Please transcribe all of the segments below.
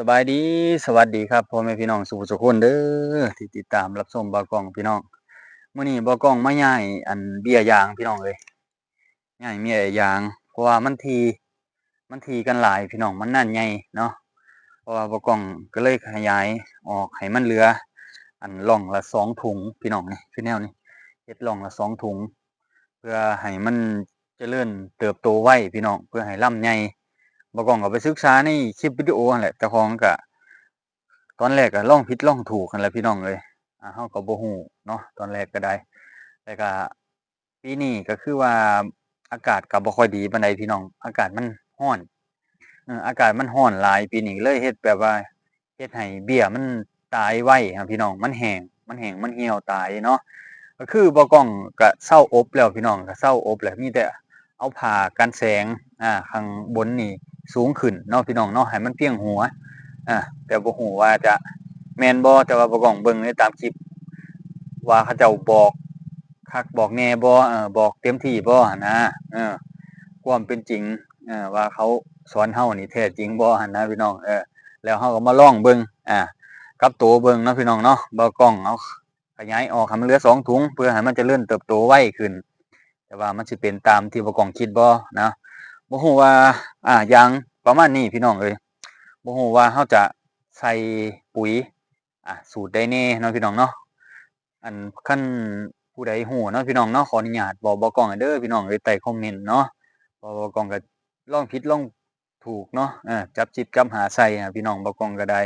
สบายดีสวัสดีครับพ่อแม่พี่น้องสู่ทุกคนเด้อที่ติดตามรับชมบ่าวกล้องพี่น้องมื้อนี้บ่าวกล้องมาย้ายเบี้ยยางพี่น้องเอ้ยย้ายเบี้ยยางเพราะว่ามันทีกันหลายพี่น้องมันนั่นใหญ่เนาะเพราะว่าบ่าวกล้องก็เลยขยายออกให้มันเหลือร่องละ2ถุงพี่น้องนี่คือแนวนี้เฮ็ดร่องละ2ถุงเพื่อให้มันเจริญเติบโตไวพี่น้องเพื่อให้ลำใหญ่บ่าวกล้องก็ไปศึกษาในคลิปวิดีโอนั่นแหละเจ้าของก็ ตอนแรกก็ลองผิดลองถูกกันแหละพี่น้องเอ้ยเราก็บ่ฮู้เนาะตอนแรกก็ได้แต่ก็ปีนี้ก็คือว่าอากาศก็บ่ค่อยดีปานใดพี่น้องอากาศมันร้อนอากาศมันร้อนหลายปีนี้เลยเฮ็ดแบบว่าเฮ็ดให้เบี้ยมันตายไวครับพี่น้องมันแห้งมันเหี่ยวตายเนาะก็คือบ่กล้องก็เซาอบแล้วพี่น้องก็เซาอบแล้วมีแต่เอาผ้ากันแสงข้างบนนี่สูงขึ้นเนาะพี่น้องเนาะให้มันเพียงหัว อาแต่บ่ฮู้ว่าจะแม่นบ่แต่ว่าบ่ก้องเบิ่งในตามคลิปว่าเขาเจ้าบอกคักบอกแน่บ่บอกเต็มที่บ่หั้นนะเออความเป็นจริงว่าเขาสอนเรานี่แท้จริงบ่หั้นนะพี่น้องแล้วเราก็มาลองเบิ่งกับตัวเบิ่งเนาะพี่น้องเนาะบ่กล้องเอาขยายออกให้มันเหลือ2ถุงเพื่อให้มันเจริญเติบโตไวขึ้นแต่ว่ามันสิเป็นตามที่บ่กล้องคิดบ่นะบ่ฮู้ว่าอย่างประมาณนี้พี่น้องเอ้ย บ่ฮู้ว่าเราจะใส่ปุ๋ยสูตรใดแน่เนาะพี่น้องเนาะคันผู้ใดฮู้เนาะพี่น้องเนาะขออนุญาตบอกบ่กล้องให้เด้อพี่น้องเอ้ยใต้คอมเมนต์เนาะเพราะว่าบ่กล้องก็ลองผิดลองถูกเนาะจับจิบจับหาใส่พี่น้องบ่กล้องก็ได้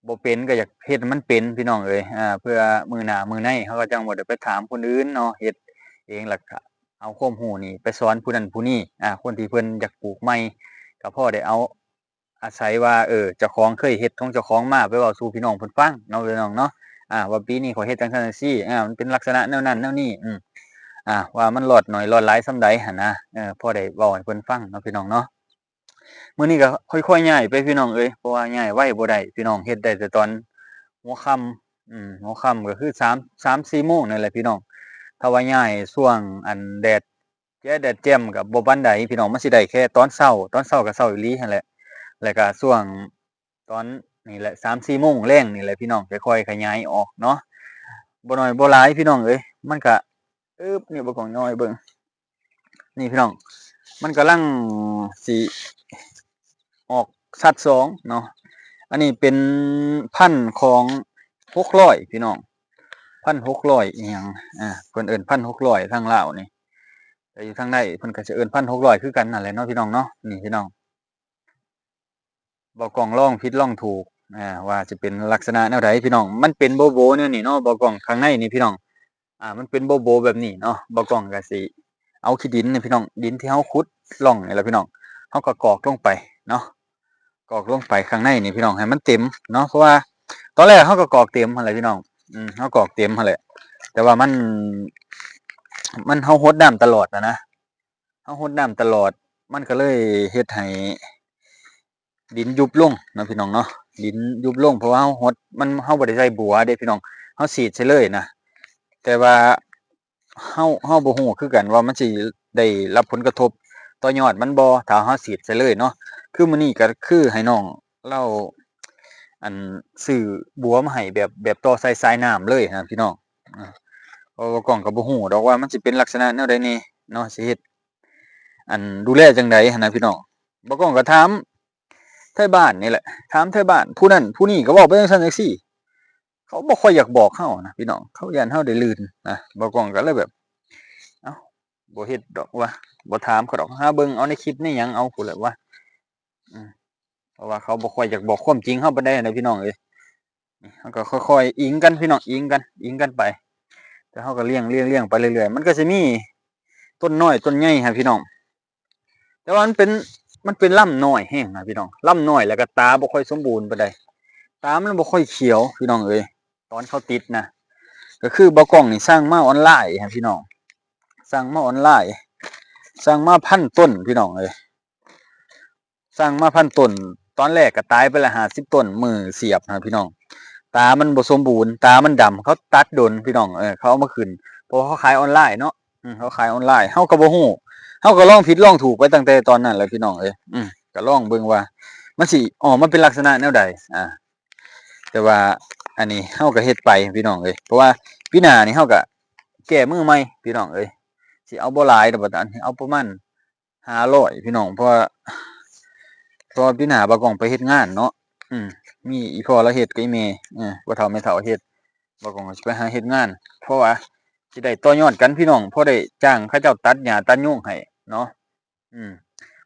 บ่เป็นก็อยากเฮ็ดให้มันเป็นพี่น้องเอ้ยเพื่อมื้อหน้ามื้อในเราก็จั่งบ่ได้ไปถามคนอื่นเนาะเฮ็ดเองแล้วก็เอาความรู้นี่ไปสอนผู้นั้นผู้นี้คนที่เพิ่นอยากปลูกใหม่ก็พอได้เอา อาศัยว่าเจ้าของเคยเฮ็ดของเจ้าของมาไปเว้าสู่พี่น้องเพิ่นฟังเนาะพี่น้องเนาะว่าปีนี้ข้อยเฮ็ดจั่งซั้นจั่งซี้มันเป็นลักษณะแนวนั้นแนวนี้ว่ามันรอดน้อยรอดหลายส่ำใดหั้นนะพอได้เว้าให้เพิ่นฟังเนาะพี่น้องเนาะมื้อนี้ก็ค่อยๆย้ายไปพี่น้องเอ้ยเพราะว่าย้ายไวบ่ได้พี่น้องเฮ็ดได้แต่ตอนหัวค่หัวค่ำก็คือ3-4โมงนั่นแหละพี่น้องถ้าว่าย้ายช่วงแดดแดดแจ่มก็บ่ปานใดพี่น้องมันสิได้แค่ตอนเช้าตอนเช้าก็เช้าอีหลีหั้นแหละ แล้วก็ช่วงตอนนี่แหละ3-4โมงแลงนี่แหละพี่น้องค่อยๆขยายออกเนาะบ่น้อยบ่หลายพี่น้องเอ้ยมันก็นี่บ่กล้องย่อให้เบิ่งนี่พี่น้องมันกำลังสิออกสัด2เนาะอันนี้เป็นพันธุ์ของ600พี่น้องพันธุ์600อิหยังเพิ่นเอิ้นพันธุ์600ทางลาวนี่แต่อยู่ทางใดเพิ่นก็สิเอิ้นพันธุ์600คือกันนั่นแหละเนาะพี่น้องเนาะนี่พี่น้อง บ่กล้องลองผิดลองถูกว่าจะเป็นลักษณะแนวใดพี่น้องมันเป็นโบๆแนวนี้เนาะบ่กล้องข้างในนี่พี่น้องมันเป็นโบแบบนี้เนาะบ่กล้องก็สิเอาขี้ดินนี่พี่น้องดินที่เราขุดร่องนี่แหละพี่น้องเราก็กรอกลงไปเนาะกรอกลงไปข้างในนี่พี่น้องให้มันเต็มเนาะเพราะว่าตอนแรกเราก็กรอกเต็มหั่นแหละพี่น้องเรากรอกเต็มหั่นแหละแต่ว่ามันเรารดน้ำตลอดนะเรารดน้ำตลอดมันก็เลยเฮ็ดให้ ดินยุบลงเนาะพี่น้องเนาะดินยุบลงเพราะว่าเรารดมันเราบ่ได้ใส่บัวเด้พี่น้องเราฉีดใส่เลยนะแต่ว่าเราบ่ฮู้คือกันว่ามันสิได้รับผลกระทบต่อยอดมันบ่ถ้าเราฉีดใส่เลยเนาะคือมื้อนี้ก็คือให้น้องเลาอั่นซื้อบัวมาให้แบบต่อใส่สายน้ำเลยนะพี่น้องอาเพราะว่ากล้องก็บ่ฮู้ดอกว่ามันสิเป็นลักษณะแนวใดแหน่เนาะสิเฮ็ดดูแลจั่งใดหั้นนะพี่น้องบ่กล้องก็ถาม ไทบ้านนี่แหละถามไทบ้านผู้นั้นผู้นี้ก็เว้าไปจังซั่นจังซี่เขาบ่ค่อยอยากบอกเรานะพี่น้องเขาย้านเราได้ลื่นนะบ่กล้องก็เลยแบบเอ้าบ่เฮ็ดดอกวะบ่ถามเขาดอกหาเบิ่งเอาในคลิปในหยังเอาพู้นแหละวะอืมเพราะว่าเขาบ่ค่อยอยากบอกความจริงเราปานใดนะพี่น้องเอ้ยนี่เราก็ค่อยๆอิงกันพี่น้องอิงกันไปแต่เราก็เลี้ยงไปเรื่อยๆมันก็สิมีต้นน้อยต้นใหญ่ครับพี่น้อง แต่ว่ามันเป็นลำน้อยแห้งนะพี่น้องลำน้อยแล้วก็ตาบ่ค่อยสมบูรณ์ปานใดตามันบ่ค่อยเขียวพี่น้องเอ้ยตอนเขาติดนะก็คือบ่กล้องนี่สร้างมาออนไลน์ครับพี่น้องสร้างมาออนไลน์สร้างมาพันต้นพี่น้องเอ้ยสร้างมาพันต้นตอนแรกก็ตายไปละ50ต้นมือเสียบนะพี่น้องตามันบ่สมบูรณ์ตามันดำเขาตัดดนพี่น้องเขาเอามาขึ้นเพราะเขาขายออนไลน์เนาะเขาขายออนไลน์เฮาก็บ่ฮู้ เฮาก็ลองผิดลองถูกไปตั้งแต่ตอนนั้นแหละพี่น้องเอ้ยก็ลองเบิ่งว่า มันสิออกมาเป็นลักษณะแนวใดแต่ว่าอันนี้เฮาก็เฮ็ดไปพี่น้องเอ้ยเพราะว่าปีหน้านี่เฮาก็แก้มือใหม่พี่น้องเอ้ยสิเอาบ่หลายดอกบัดนั้นเอาประมาณ500พี่น้องเพราะปีหน้าบ่ากล้องไปเฮ็ดงานเนาะมีอีพ่อเราเฮ็ดกับอีแม่บ่เฒ่าแม่เฒ่าเฮ็ดบ่ากล้องก็สิไปหาเฮ็ดงานเพราะว่าสิได้ต่อยอดกันพี่น้องพอได้จ้างเขาเจ้าตัดหญ้าตัดยุงให้เนาะ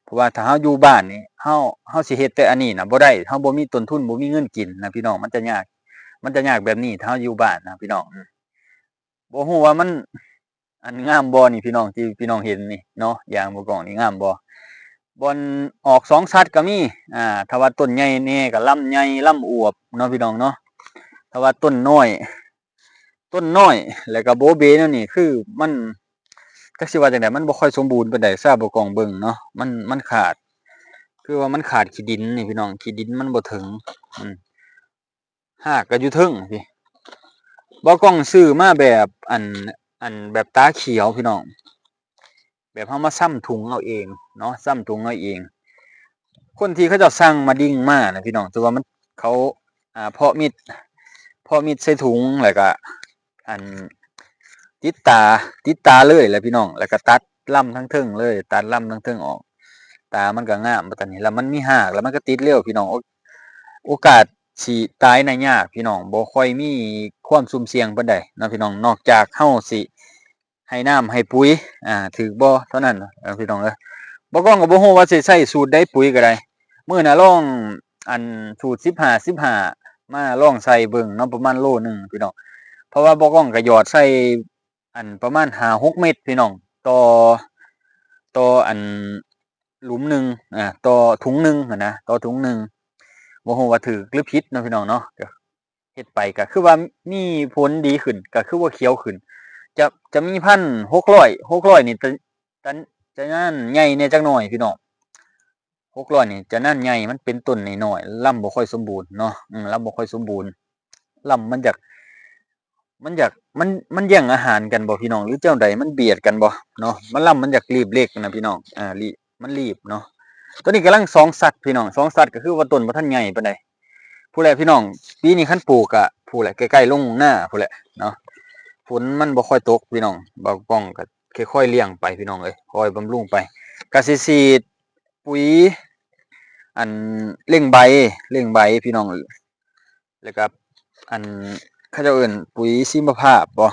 เพราะว่าถ้าเฮาอยู่บ้านนี่เฮาสิเฮ็ดแต่อันนี้น่ะบ่ได้เฮาบ่มีต้นทุนบ่มีเงินกินนะพี่น้องมันจะยากแบบนี้ถ้าเฮาอยู่บ้านนะพี่น้องบ่ฮู้ว่ามันอันงามบ่นี่พี่น้องที่พี่น้องเห็นนี่เนาะยางบ่กล้องนี่งามบ่อนออก2สัดก็มีถ้าว่าต้นใหญ่แน่ก็ลำใหญ่ลำอวบเนาะพี่น้องเนาะถ้าว่าต้นน้อยแล้วก็โบเบแนวนี้คือมันจักสิว่าจังได๋มันบ่ค่อยสมบูรณ์ปานใดซะบ่กล้องเบิ่งเนาะมันขาดคือว่ามันขาดขี้ดินนี่พี่น้องขี้ดินมันบ่ถึงรากก็อยู่เทิงพี่บ่กล้องซื้อมาแบบแบบตาเขียวพี่น้องแบบเฮามาซ้ำถุงเอาเองเนาะซ้ำถุงเอาเองคนที่เขาเจ้าสั่งมาดิ่งมานะพี่น้องแต่ว่ามันเขาเพาะมิดใส่ถุงแล้วก็อันติดตาเลยแหละพี่น้องแล้วก็ตัดล่ำทั้งเทิงเลยตัดล่ำทั้งเทิงออกตามันก็งามบัดตอนนี้แล้วมันมีหากแล้วมันก็ติดเร็วพี่น้องโอกาสสิตายน่ะยากพี่น้องบ่ค่อยมีความสุ่มเสี่ยงปานใดเนาะพี่น้องนอกจากเฮาสิให้น้ำให้ปุ๋ยถูกบ่เท่านั้นพี่น้องเอ้ยบ่กล้องก็บ่ฮู้ว่าสิใช้สูตรใดปุ๋ยก็ได้มื้อน่ะลองสูตร15มาลองใส่เบิ่งเนาะประมาณโลนึงพี่น้องเพราะว่าบ่กล้องก็หยอดใส่ประมาณ5-6เม็ดพี่น้องต่อหลุมหนึ่งต่อถุงหนึ่งนะต่อถุงหนึ่งบ่ฮู้ว่าถูกหรือผิดเนาะพี่น้องเนาะก็เฮ็ดไปก็คือว่ามีผลดีขึ้นก็คือว่าเขียวขึ้นจะมีพันธุ์600นี่จะนั่นใหญ่แหน่จักหน่อยพี่น้อง600นี่จะนั่นใหญ่มันเป็นต้นน้อยๆลำบ่ค่อยสมบูรณ์เนาะลำบ่ค่อยสมบูรณ์ลำมันอยากมันแย่งอาหารกันบ่พี่น้องหรือเจ้าใดมันเบียดกันบ่เนาะมันลำมันอยากรีบเล็กนะพี่น้องมันรีบเนาะตัวนี้กำลัง2สัตว์พี่น้อง2สัตว์ก็คือว่าต้นบ่ทันใหญ่ปานใดผู้ใดพี่น้องปีนี้คันปลูกอะผู้ใดใกล้ๆลงหน้าผู้ใดเนาะฝนมันบ่ค่อยตกพี่น้องบ่ป้องก็ค่อยๆเลี้ยงไปพี่น้องเอ้ยคอยบำรุงไปก็สิฉีดปุ๋ยอันเร่งใบพี่น้องแล้วก็เขาเจ้าเอิ้นปุ๋ยชีวภาพบ่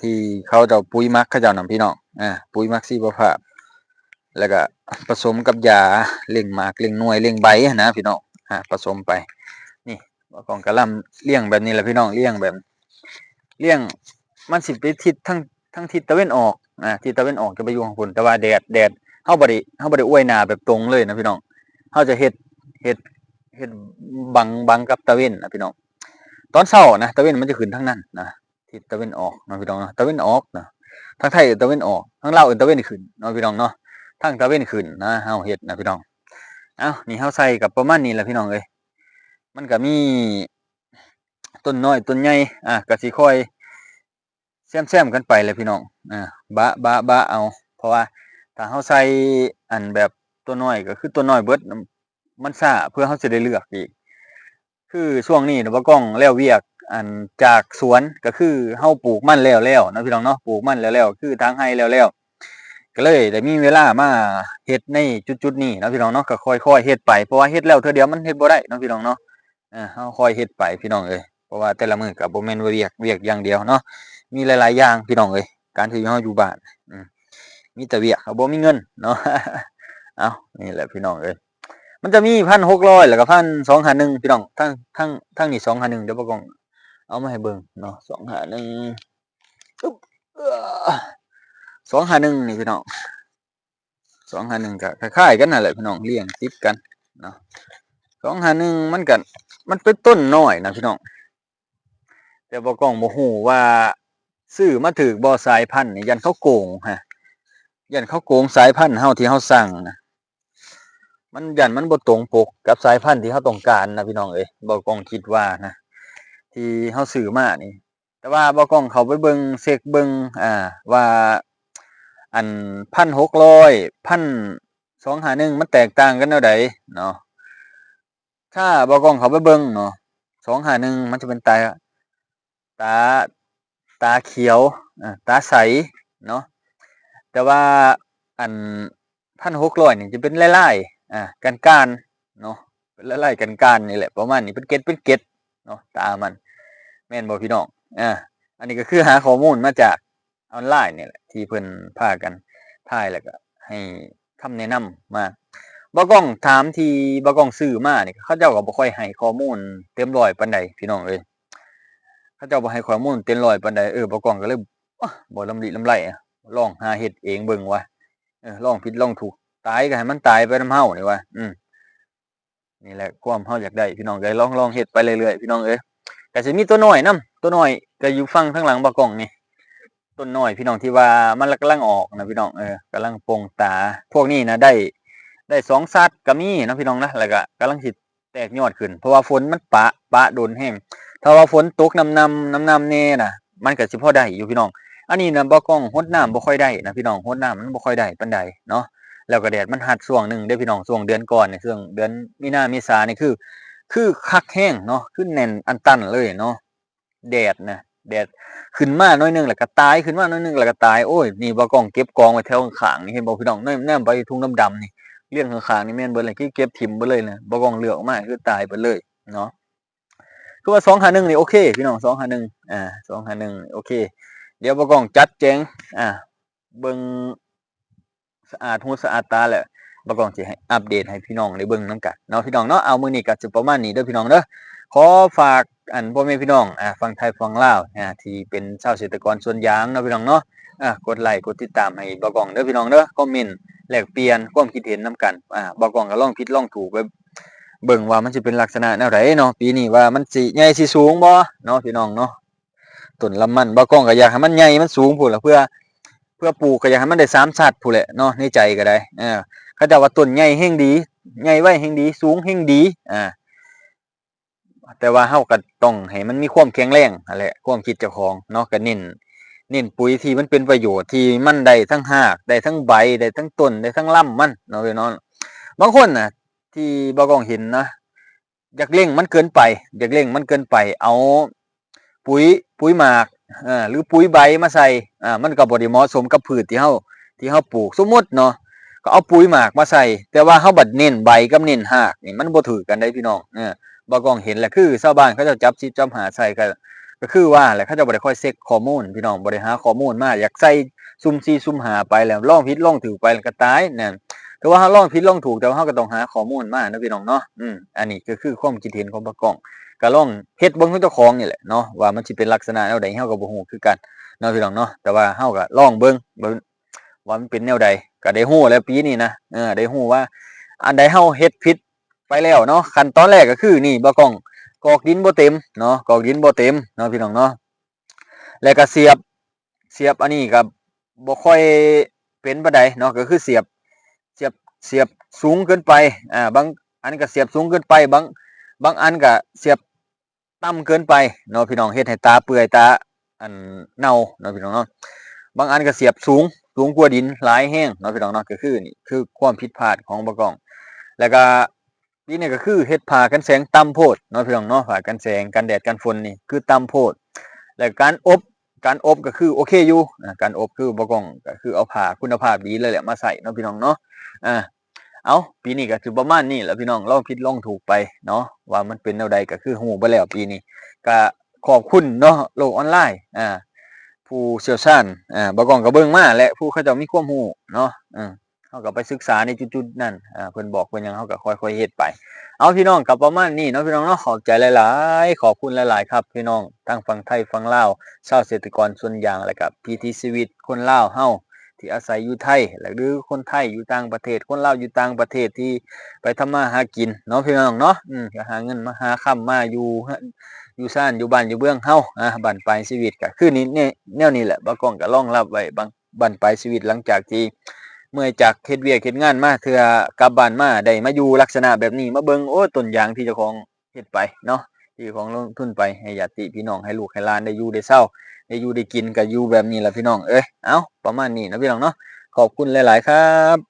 ที่เขาเจ้าปุ๋ยหมักเขาเจ้านำพี่น้องปุ๋ยหมักชีวภาพแล้วก็ผสมกับยาเร่งหมากเร่งหน่วยเร่งใบนะพี่น้องผสมไปนี่ของกะหล่ำเลี้ยงแบบนี้แหละพี่น้องเลี้ยงแบบเลี้ยงมันสิไปทิศทั้งทิศตะวันออกทิศตะวันออกจะไปอยู่ข้างบนแต่ว่าแดดเฮาบ่ได้อวยหน้าแบบตรงเลยนะพี่น้องเฮาจะเฮ็ดบังกับตะวันนะพี่น้องตอนเช้านะตะวันมันจะขึ้นทางนั้นนะทิศตะวันออกเนาะพี่น้องเนาะตะวันออกนะทางไทยตะวันออกทางลาวตะวันขึ้นเนาะพี่น้องเนาะทางตะวันขึ้นนะเฮาเฮ็ดนะพี่น้องนี่เฮาใส่กับประมาณนี้แหละพี่น้องเอ้ยมันก็มีต้นน้อยต้นใหญ่ก็สิค่อยแซมๆกันไปแหละพี่น้องบะเอาเพราะว่าถ้าเฮาใส่แบบตัวน้อยก็คือตัวน้อยเบิดมันช้าเพื่อเฮาสิได้เลือกอีกคือช่วงนี้น่ะบ่กล้องแล้วเวียกจากสวนก็คือเฮาปลูกมันแล้วเนาะพี่น้องเนาะปลูกมันแล้วคือทางไร่แล้วก็เลยได้มีเวลามาเฮ็ดในจุดๆนี้เนาะพี่น้องเนาะก็ค่อยๆเฮ็ดไปเพราะว่าเฮ็ดแล้วเทื่อเดียวมันเฮ็ดบ่ได้เนาะพี่น้องเนาะเฮาค่อยเฮ็ดไปพี่น้องเอ้ยเพราะว่าแต่ละมื้อก็บ่แม่นว่าเวียกอย่างเดียวเนาะมีหลายๆอย่างพี่น้องเอ้ยการที่เฮาอยู่บ้านมีแต่เวียกบ่มีเงินเนาะนี่แหละพี่น้องเอ้ยมันจะมี1,600แล้วก็1,251พี่น้องทั้งนี้251เดี๋ยวบ่กล้องเอามาให้เบิ่งเนาะ251อึ๊บ251นี่พี่น้อง251ก็คล้ายๆกันนั่นแหละพี่น้องเรียงติดกันเนาะ251มันเป็นต้นน้อยนะพี่น้องแต่บ่กล้องบ่ฮู้ว่าซื้อมาถูกบ่สายพันธุ์นี่ยันเขาโกงยันเขาโกงสายพันธุ์เฮาที่เฮาสั่งนะมันยันมันบ่ตรงปกกับสายพันธุ์ที่เฮาต้องการนะพี่น้องเอ้ยบ่กล้องคิดว่านะที่เฮาซื้อมานี่แต่ว่าบ่กล้องเข้าไปเบิ่งเช็กเบิ่งว่า1,600 1,251มันแตกต่างกันแนวใดเนาะ ถ้าบ่กล้องเขาไปเบิ่งเนาะ251มันจะเป็นตาตาเขียวตาใสเนาะแต่ว่าอัน1,600นี่จะเป็นลายๆก้านๆเนาะเป็นลายๆก้านๆนี่แหละประมาณนี้เป็นเกล็ดเนาะตามันแม่นบ่พี่น้องอันนี้ก็คือหาข้อมูลมาจากออนไลน์นี่แหละที่เพิ่นพากันถ่ายแล้วก็ให้คำแนะนำมาบ่กล้องถามที่บ่กล้องซื้อมานี่เขาเจ้าก็บ่ค่อยให้ข้อมูลเต็มร้อยปานใดพี่น้องเอ้ยเขาเจ้าบ่ให้ข้อมูลเต็มร้อยปานใดบ่กล้องก็เลยบ่ลำลิลำไรลองหาเฮ็ดเองเบิ่งว่าลองผิดลองถูกตายก็ให้มันตายไปนำเฮานี่ว่านี่แหละความเฮาอยากได้พี่น้องเอ้ยลองเฮ็ดไปเรื่อยๆพี่น้องเอ้ยก็สิมีตัวน้อยนำตัวน้อยก็อยู่ฝั่งข้างหลังบ่กล้องนี่ต้นน้อยพี่น้องที่ว่ามันกำลังออกนะพี่น้องกำลังโป่งตาพวกนี้นะได้2ซัดก็มีเนาะพี่น้องนะแล้วก็กำลังสิแตกยอดขึ้นเพราะว่าฝนมันปะโดนแห้งถ้าว่าฝนตกน้ำแน่น่ะมันก็สิพอได้อยู่พี่น้องอันนี้นะบ่กล้องรดน้ำบ่ค่อยได้นะพี่น้องรดน้ำมันบ่ค่อยได้ปานใดเนาะแล้วก็แดดมันหัดช่วงหนึ่งเด้อพี่น้องช่วงเดือนก่อนเนี่ยช่วงเดือนมีนาเมษานี่คือคักแห้งเนาะคือแน่นอันตันเลยเนาะแดดนะแดดขึ้นมาหน่อยหนึงแล้วก็ตายขึ้นมาหน่อยหนึงแล้วก็ตายโอ้ยนี่บ่กล้องเก็บกองไว้แถวข้างๆนี่เห็นบ่พี่น้องแนมไปทุ่งดำๆนี่เรื่องข้างๆนี่แม่นเบิดเลยคือเก็บถิ่มเบิดเลยนะบ่กล้องเลือกออกมาคือตายเบิดเลยเนาะคือว่า251นี่โอเคพี่น้อง251251โอเคเดี๋ยวบ่กล้องจัดแจงเบิ่งสะอาดหูสะอาดตาแล้วบ่กล้องสิให้อัปเดตให้พี่น้องได้เบิ่งนำกันเนาะพี่น้องเนาะเอามื้อนี้ก็สิประมาณนี้เด้อพี่น้องเด้อขอฝากพ่อแม่พี่น้องฝั่งไทยฝั่งลาวที่เป็นชาวเกษตรกรสวนยางเนาะพี่น้องเนาะกดไลค์กดติดตามให้บ่กล้องเด้อพี่น้องเด้อคอมเมนต์แลกเปลี่ยนความคิดเห็นนำกันบ่กล้องก็ลองผิดลองถูกไปเบิ่งว่ามันสิเป็นลักษณะแนวใดเนาะปีนี้ว่ามันสิใหญ่สิสูงบ่เนาะพี่น้องเนาะต้นลำมันบ่กล้องก็อยากให้มันใหญ่มันสูงพู้นล่ะเพื่อปลูกก็อยากให้มันได้3ชาติพู้นแหละเนาะในใจก็ได้เขาเจ้าว่าต้นใหญ่แฮ่งดีใหญ่ไวแฮ่งดีสูงแฮ่งดีแต่ว่าเฮาก็ต้องให้มันมีความแข็งแรงนั่นแหละความคิดเจ้าของเนาะก็เน้นปุ๋ยที่มันเป็นประโยชน์ที่มันได้ทั้งรากได้ทั้งใบได้ทั้งต้นได้ทั้งลำมันเนาะพี่น้องบางคนน่ะที่บ่กล้องเห็นนะอยากเร่งมันเกินไปอยากเร่งมันเกินไปเอาปุ๋ยหมากหรือปุ๋ยใบมาใส่มันก็บ่ได้เหมาะสมกับพืชที่เฮาปลูกสมมุติเนาะก็เอาปุ๋ยหมากมาใส่แต่ว่าเฮาบัดเน้นใบกับเน้นรากนี่มันบ่ถือกันได้พี่น้องบ่กล้องเห็นแหละคือชาวบ้านเขาเจ้าจับจิบจับหาใส่ก็คือว่าแหละเขาเจ้าบ่ได้ค่อยเช็กข้อมูลพี่น้องบ่ได้หาข้อมูลมาอยากใส่สุ่มสี่สุ่มห้าไปแล้วลองผิดลองถูกไปแล้วก็ตายนั่นแต่ว่าเฮาลองผิดลองถูกแต่ว่าเฮาก็ต้องหาข้อมูลมานะพี่น้องเนาะอันนี้ก็คือความคิดเห็นของบ่กล้องก็ลองเฮ็ดเบิ่งของเจ้าของนี่แหละเนาะว่ามันสิเป็นลักษณะแนวใดเฮาก็บ่ฮู้คือกันเนาะพี่น้องเนาะแต่ว่าเฮาก็ลองเบิ่งว่ามันเป็นแนวใดก็ได้ฮู้แล้วปีนี้นะได้ฮู้ว่าอันใดเฮาเฮ็ดผิดไปแล้วเนาะขั้นตอนแรกก็คือนี่บ่กล้องกอกดินบ่เต็มเนาะกอกดินบ่เต็มเนาะพี่น้องเนาะแล้วก็เสียบอันนี้ก็บ่ค่อยเป็นปานใดเนาะก็คือเสียบเสียบสูงเกินไปบางอันก็เสียบสูงเกินไปบางอันก็เสียบต่ำเกินไปเนาะพี่น้องเฮ็ดให้ตาเปื่อยตาอันเน่าเนาะพี่น้องเนาะบางอันก็เสียบสูงกว่าดินหลายแฮงเนาะพี่น้องเนาะก็คือนี่คือความผิดพลาดของบ่กล้องแล้วก็นี่ก็คือเฮ็ดผ้ากันแสงต่ำโพดเนาะพี่น้องเนาะผ้ากันแสงกันแดดกันฝนนี่คือต่ำโพดแล้วการอบก็คือโอเคอยู่การอบคือบ่กล้องก็คือเอาผ้าคุณภาพดีเลยแหละมาใส่เนาะพี่น้องเนาะอาเอาปีนี้ก็สิประมาณนี้แหละพี่น้องลองผิดลองถูกไปเนาะว่ามันเป็นแนวใดก็คือฮู้ไปแล้วปีนี้ก็ขอบคุณเนาะโลกออนไลน์ผู้เชี่ยวชาญบ่กล้องก็เบิ่งมาและผู้เขาเจ้ามีความรู้เนาะเฮาก็ไปศึกษาในจุดๆนั้นเพิ่นบอกเพิ่นหยังเฮาก็ค่อยๆเฮ็ดไปเอาพี่น้องก็ประมาณนี้เนาะพี่น้องเนาะขอบใจหลายๆขอบคุณหลายๆครับพี่น้องทั้งฝั่งไทยฝั่งลาวชาวเกษตรกรส่วนยางแล้วก็วิถีชีวิตคนลาวเฮาที่อาศัยอยู่ไทยหรือคนไทยอยู่ต่างประเทศคนลาวอยู่ต่างประเทศที่ไปทำมาหากินเนาะพี่น้องเนาะก็หาเงินมาหาค่ำมาอยู่ซ่านอยู่บ้านอยู่เมืองเฮาบั้นปลายชีวิตก็คือนี่แนวนี้แหละบ่กล้องก็รองรับไว้บั้นปลายชีวิตหลังจากที่เมื่อยจากเฮ็ดเวียกเฮ็ดงานมาเทื่อกลับบ้านมาได้มาอยู่ลักษณะแบบนี้มาเบิ่งโอ้ต้นยางที่เจ้าของเฮ็ดไปเนาะที่เจ้าของลงทุนไปให้ญาติพี่น้องให้ลูกให้หลานได้อยู่ได้เช้าได้อยู่ได้กินก็อยู่แบบนี้ล่ะพี่น้องเอ้ยเอ้าประมาณนี้นะพี่น้องเนาะขอบคุณหลายๆครับ